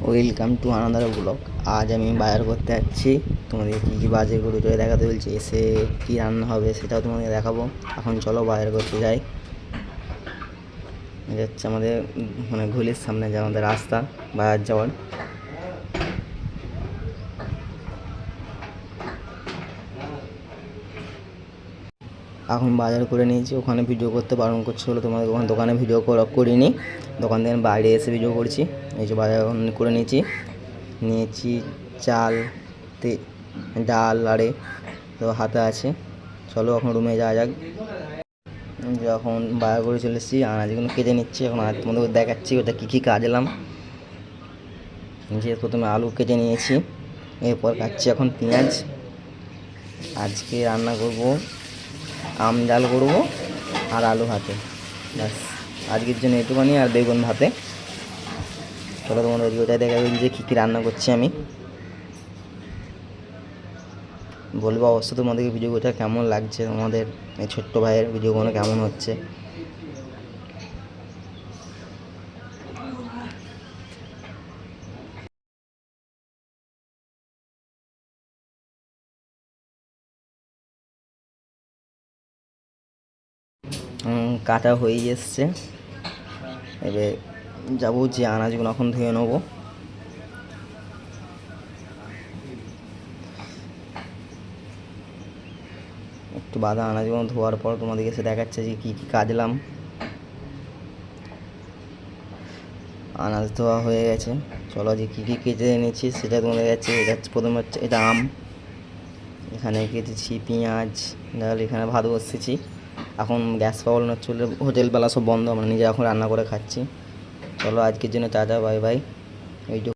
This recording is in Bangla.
Welcome to another blog. আজ আমি বাজার করতে যাচ্ছি। তোমাদের কী কী বাজার করে দেখাতে বলছি, এসে কী রান্না হবে সেটাও তোমাদের দেখাবো। এখন চলো বাজার করতে যাই। এটা হচ্ছে আমাদের মানে ঘুলির সামনে যে আমাদের রাস্তা বাজার যাওয়ার। এখন বাজার করে নিয়েছি, ওখানে ভিডিও করতে বারণ করছিল, তোমাদের ওখানে দোকানে ভিডিও করিনি, দোকান থেকে বাইরে এসে ভিডিও করছি। এই যে বাজার করে নিয়েছি চাল, ডাল আরে তো হাতে আছে। চলো এখন রুমে যাওয়া যাক। যখন বাজার করে চলে এসেছি, আনাজগুলো কেটে নিচ্ছি। এখন আজ তোমাদের দেখাচ্ছি ওটা কী কী কাটলাম। যে প্রথমে আলু কেটে নিয়েছি, এরপর কাটছি এখন পেঁয়াজ। আজকে রান্না করব আম ডাল করবো আর আলু ভাতে, ব্যাস আজকের জন্য একটুখানি, আর বেগুন ভাতে। চলো তোমাদের ভিডিওটা দেখা গেল যে কী কী রান্না করছি আমি। বলবো অবশ্যই তোমাদেরকে ভিডিওটা কেমন লাগছে, তোমাদের এই ছোট্ট ভাইয়ের ভিডিওগুলো কেমন হচ্ছে। কাটা হয়ে এসছে, এবার যাবো যে আনাজগুলো এখন ধুয়ে নেবো। একটু বাদা আনাজগুলো ধোয়ার পর তোমাদেরকে এসে দেখাচ্ছে যে কী কী কাটলাম। আনাজ ধোয়া হয়ে গেছে, চলো যে কী কী কেটে এনেছি সেটা তোমাদের কাছে। এটা প্রথমে হচ্ছে এটা আম, এখানে কেটেছি পেঁয়াজ, ডাল, এখানে ভাত বসেছি। এখন গ্যাস পাওয়ার চলে, হোটেলবেলা সব বন্ধ, আমরা নিজে এখন রান্না করে খাচ্ছি। চলো আজকের জন্য টাটা, বাই বাই।